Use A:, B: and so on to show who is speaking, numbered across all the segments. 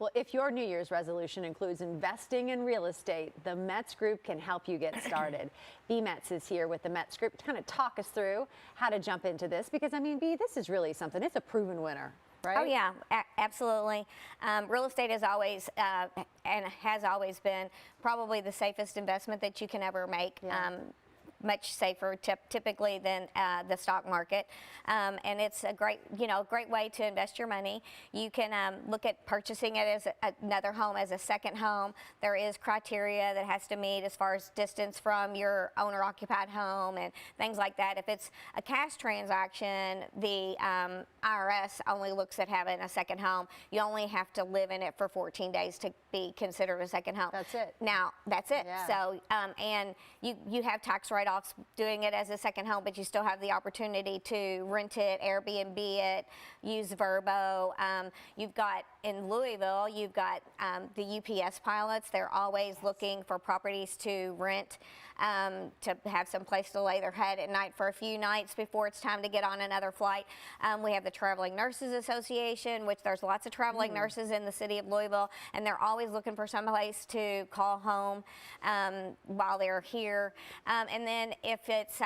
A: Well, if your New Year's resolution includes investing in real estate, the Metz Group can help you get started. B. Metz is here with the Metz Group to kind of talk us through how to jump into this, because I mean, B, this is really something. It's a proven winner. Right?
B: Oh yeah, absolutely. Real estate is always and has always been probably the safest investment that you can ever make.
A: Yeah.
B: Much safer typically than the stock market, and it's a great way to invest your money. You can look at purchasing it as another home, as a second home. There is criteria that has to meet as far as distance from your owner-occupied home and things like that. If it's a cash transaction, the IRS only looks at having a second home. You only have to live in it for 14 days to be considered a second home.
A: That's it.
B: Now, that's it.
A: Yeah.
B: So, and you have tax write-offs doing it as a second home, but you still have the opportunity to rent it, Airbnb it, use Verbo. You've got, in Louisville, you've got the UPS pilots. They're always looking for properties to rent, to have some place to lay their head at night for a few nights before it's time to get on another flight. We have the Traveling Nurses Association, which there's lots of traveling nurses in the city of Louisville, and they're always looking for some place to call home while they're here. And then if it's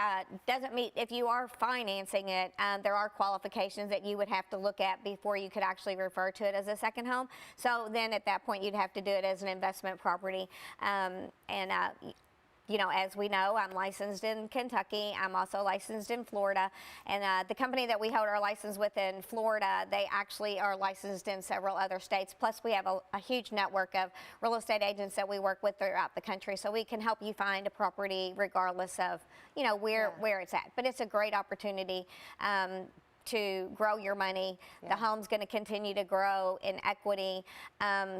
B: doesn't meet, if you are financing it, there are qualifications that you would have to look at before you could actually refer to it as a second home. So then at that point, you'd have to do it as an investment property. You know, as we know, I'm licensed in Kentucky. I'm also licensed in Florida. And the company that we hold our license with in Florida, they actually are licensed in several other states. Plus, we have a huge network of real estate agents that we work with throughout the country. So we can help you find a property regardless of, you know, where it's at. But it's a great opportunity to grow your money. The home's going to continue to grow in equity.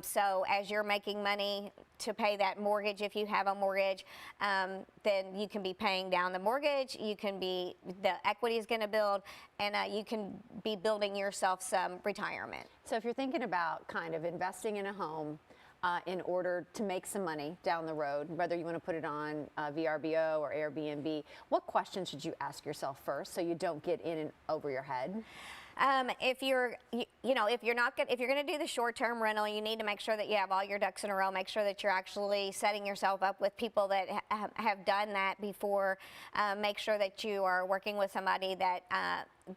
B: So as you're making money to pay that mortgage, if you have a mortgage, then you can be paying down the mortgage. You can be, the equity is going to build, and you can be building yourself some retirement.
A: So if you're thinking about kind of investing in a home, in order to make some money down the road, whether you want to put it on VRBO or Airbnb, what questions should you ask yourself first so you don't get in and over your head?
B: If you're going to do the short-term rental, you need to make sure that you have all your ducks in a row. Make sure that you're actually setting yourself up with people that have done that before. Make sure that you are working with somebody that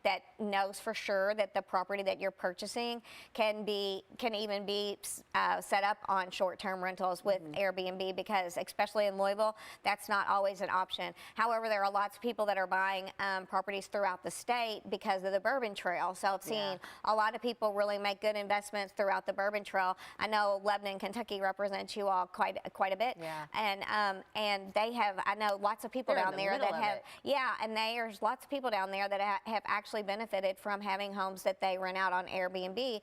B: that knows for sure that the property that you're purchasing can even be set up on short-term rentals with Airbnb, because especially in Louisville, that's not always an option. However, there are lots of people that are buying properties throughout the state because of the Bourbon Trail. So I've seen a lot of people really make good investments throughout the Bourbon Trail. I know Lebanon, Kentucky represents you all quite a bit. Yeah. And they have, I know lots of people down there that have, and there's lots of people down there that have actually benefited from having homes that they rent out on Airbnb,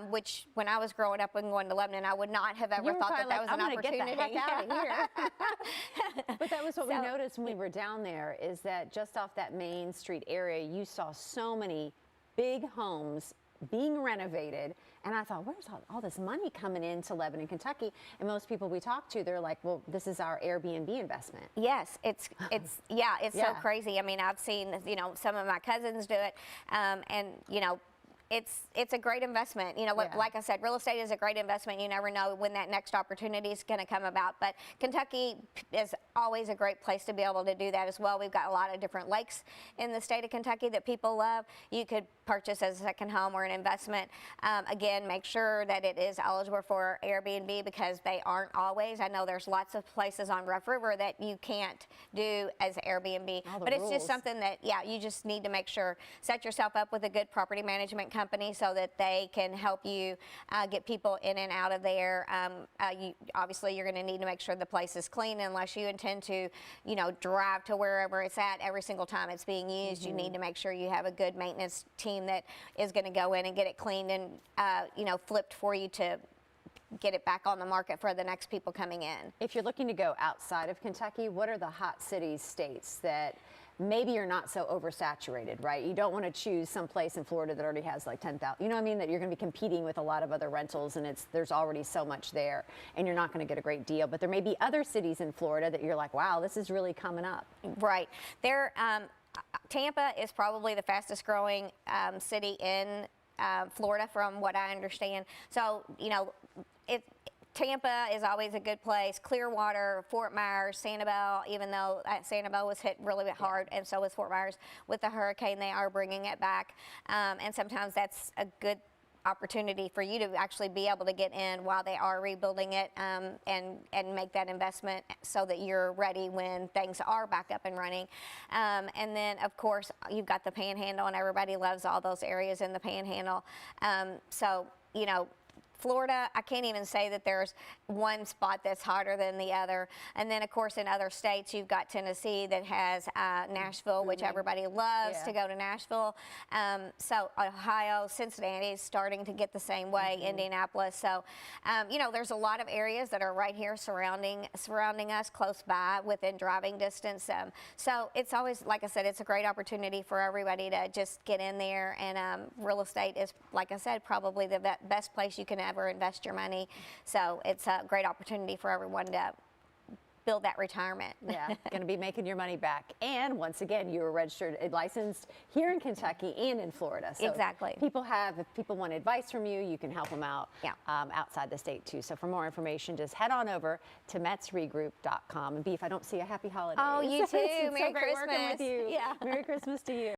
B: which when I was growing up and going to Lebanon, I would not have ever thought that was an opportunity.
A: Get the heck out of here. But that was what we noticed when we were down there, is that just off that Main Street area, you saw so many big homes being renovated, and I thought, where's all this money coming into Lebanon, Kentucky? And most people we talk to, they're like, well, this is our Airbnb investment.
B: Yes, it's so crazy. I mean, I've seen, you know, some of my cousins do it, and you know, it's a great investment. You know, like I said, real estate is a great investment. You never know when that next opportunity is going to come about. But Kentucky is always a great place to be able to do that as well. We've got a lot of different lakes in the state of Kentucky that people love. You could purchase as a second home or an investment. Again, make sure that it is eligible for Airbnb, because they aren't always. I know there's lots of places on Rough River that you can't do as Airbnb. But it's just something that, you just need to make sure, set yourself up with a good property management company so that they can help you get people in and out of there. Obviously, you're going to need to make sure the place is clean, unless you intend to, you know, drive to wherever it's at every single time it's being used. You need to make sure you have a good maintenance team that is going to go in and get it cleaned and you know, flipped for you to get it back on the market for the next people coming in.
A: If you're looking to go outside of Kentucky, what are the hot cities, states that maybe you're not so oversaturated, right? You don't want to choose some place in Florida that already has like 10,000, you know what I mean? That you're going to be competing with a lot of other rentals, and there's already so much there, and you're not going to get a great deal. But there may be other cities in Florida that you're like, wow, this is really coming up.
B: Right. Tampa is probably the fastest growing city in Florida, from what I understand. So, you know, Tampa is always a good place. Clearwater, Fort Myers, Sanibel, even though Sanibel was hit really hard, and so was Fort Myers with the hurricane, they are bringing it back. And sometimes that's a good opportunity for you to actually be able to get in while they are rebuilding it, and make that investment so that you're ready when things are back up and running. And then, of course, you've got the Panhandle, and everybody loves all those areas in the Panhandle. So, you know, Florida, I can't even say that there's one spot that's hotter than the other. And then, of course, in other states, you've got Tennessee that has Nashville, which everybody loves to go to Nashville. So Ohio, Cincinnati is starting to get the same way, Indianapolis. So, you know, there's a lot of areas that are right here surrounding us, close by, within driving distance. So it's always, like I said, it's a great opportunity for everybody to just get in there. And real estate is, like I said, probably the best place you can ever invest your money. So it's a great opportunity for everyone to build that retirement.
A: Yeah, going to be making your money back. And once again, you were registered and licensed here in Kentucky and in Florida. So
B: exactly.
A: If people want advice from you, you can help them out outside the state too. So for more information, just head on over to metsregroup.com. And Beef, I don't see a happy holiday.
B: Oh, you too.
A: It's
B: Merry
A: so great
B: Christmas.
A: working with you.
B: Yeah.
A: Merry Christmas to you.